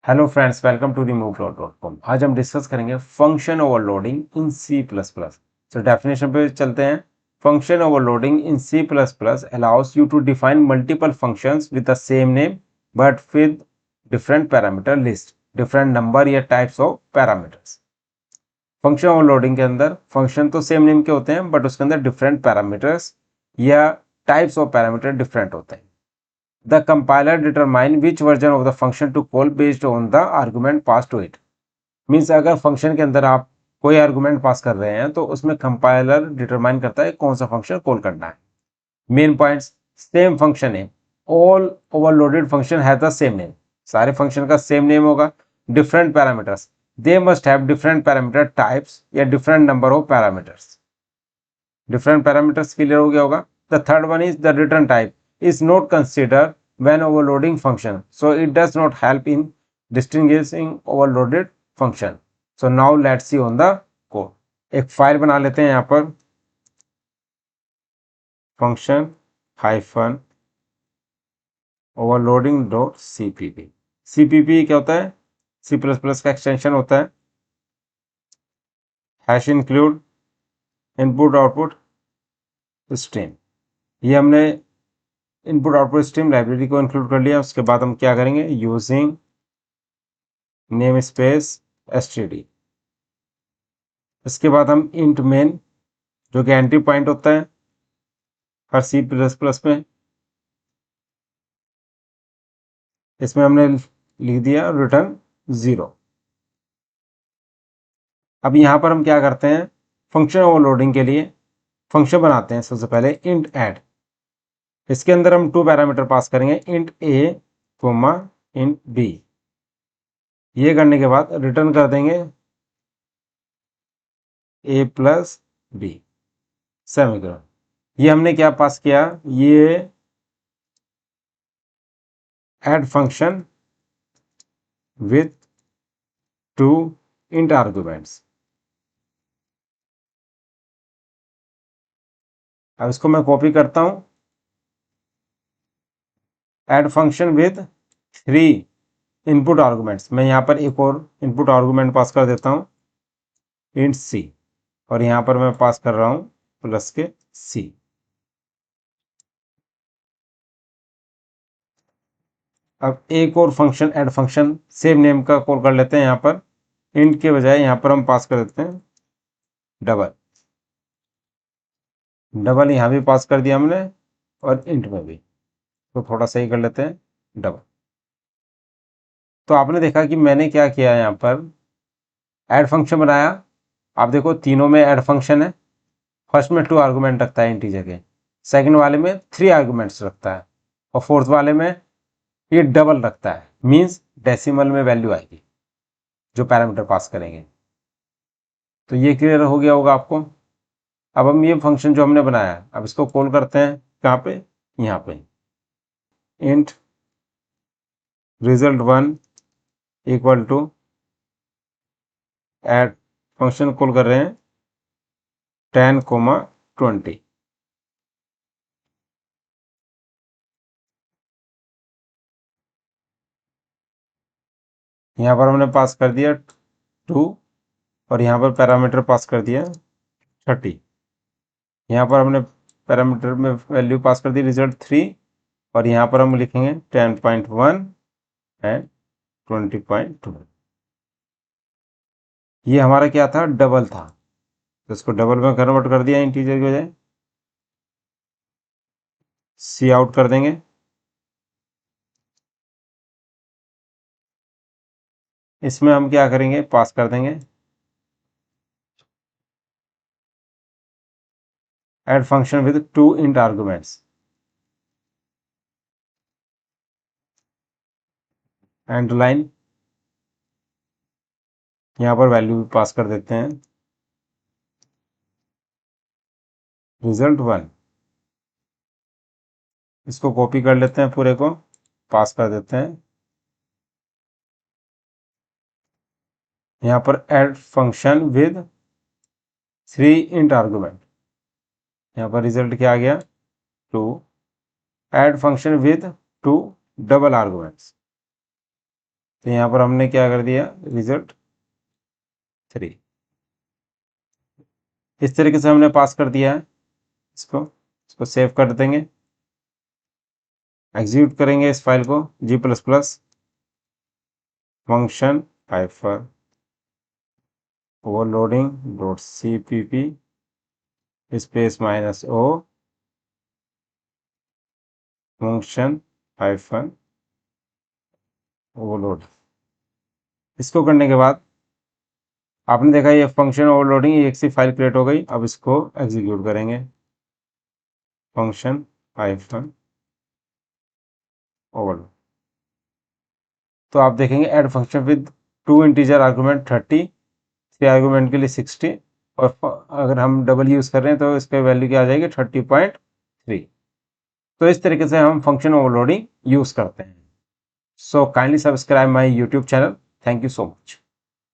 Hello friends, welcome to removeplot.com। आज हम discuss करेंगे function overloading in C plus plus. तो डेफिनेशन पे चलते हैं। Function overloading in C plus plus allows you to define multiple functions with the same name but with different parameter list, different number या types of parameters. Function overloading के अंदर function तो same name के होते हैं but उसके अंदर different parameters या टाइप्स ऑफ पैरामीटर डिफरेंट होते हैं। The compiler determine which version of the function to call based on the argument passed to it। Means अगर फंक्शन के अंदर आप कोई आर्गुमेंट पास कर रहे हैं तो उसमें कंपाइलर डिटरमाइन करता है कौन सा फंक्शन कॉल करना है। Main points, same function name, all overloaded function has the same name, सारे फंक्शन का सेम नेम होगा। Different parameters, they must have different parameter types या different number of parameters. Different parameters clear हो गया होगा। The third one is the return type is not considered when overloading function, so it does not help in distinguishing overloaded function। so now let's see on the code। एक file बना लेते हैं यहाँ पर, function hyphen overloading dot cpp। cpp क्या होता है? C++ का एक्सटेंशन होता है। Hash include input output stream, ये हमने इनपुट आउटपुट स्ट्रीम लाइब्रेरी को इंक्लूड कर लिया। उसके बाद हम क्या करेंगे, यूजिंग नेम स्पेस std। इसके बाद हम इंट मेन, जो कि एंट्री पॉइंट होता है हर सी प्लस प्लस में, इसमें हमने लिख दिया रिटर्न 0। अब यहाँ पर हम क्या करते हैं, फंक्शन ओवरलोडिंग के लिए फंक्शन बनाते हैं। सबसे पहले इंट ऐड, इसके अंदर हम 2 पैरामीटर पास करेंगे, इंट ए कोमा इंट बी। ये करने के बाद रिटर्न कर देंगे ए प्लस बी सेमीकोलन। ये हमने क्या पास किया, ये add function with 2 int arguments. अब इसको मैं कॉपी करता हूं, add function with 3 input arguments. मैं यहाँ पर एक और इनपुट आर्गुमेंट पास कर देता हूँ, इंट सी, और यहाँ पर मैं पास कर रहा हूँ प्लस के सी। अब एक और function add function same name का कॉल कर लेते हैं। यहाँ पर इंट के बजाय यहाँ पर हम पास कर देते हैं डबल। डबल यहाँ भी पास कर दिया हमने और इंट में भी, तो थोड़ा सही कर लेते हैं डबल। तो आपने देखा कि मैंने क्या किया है, यहाँ पर ऐड फंक्शन बनाया। आप देखो तीनों में ऐड फंक्शन है। फर्स्ट में 2 आर्गुमेंट रखता है इंटीजर के, सेकंड वाले में 3 आर्गुमेंट्स रखता है, और फोर्थ वाले में ये डबल रखता है। मींस डेसिमल में वैल्यू आएगी जो पैरामीटर पास करेंगे। तो ये क्लियर हो गया होगा आपको। अब हम ये फंक्शन जो हमने बनाया, अब इसको कॉल करते हैं कहाँ पे, यहाँ पे। Int result1 equal to add function call कर रहे हैं 10,20। यहाँ पर हमने पास कर दिया 2, और यहाँ पर पैरामीटर पास कर दिया 30। यहाँ पर हमने पैरामीटर में वैल्यू पास कर दी result3, और यहाँ पर हम लिखेंगे 10.1 एंड 20.2। ये हमारा क्या था, डबल था, तो इसको डबल में कन्वर्ट कर दिया इंटीजर की बजाय। सी आउट कर देंगे, इसमें हम क्या करेंगे, पास कर देंगे add function with 2 int arguments, and line. यहाँ पर वैल्यू भी पास कर देते हैं result1। इसको कॉपी कर लेते हैं, पूरे को पास कर देते हैं यहाँ पर add function with 3 int argument. यहाँ पर रिजल्ट क्या आ गया, 2। Add function with 2 double arguments, तो यहाँ पर हमने क्या कर दिया, रिजल्ट 3 इस तरीके से हमने पास कर दिया है। इसको सेव कर देंगे, एग्जीक्यूट करेंगे इस फाइल को, g++ function hyphen overloading dot cpp space -o function hyphen overload. इसको करने के बाद आपने देखा ये फंक्शन ओवरलोडिंग एक सी फाइल क्रिएट हो गई। अब इसको एग्जीक्यूट करेंगे, फंक्शन हाइफन ओवरलोड। तो आप देखेंगे add function with 2 integer argument 30, 3 argument के लिए 60, और अगर हम डबल यूज़ कर रहे हैं तो इस पर वैल्यू क्या आ जाएगी 30.3। तो इस तरीके से हम फंक्शन ओवरलोडिंग यूज़ करते हैं। So kindly subscribe my YouTube channel. Thank you so much.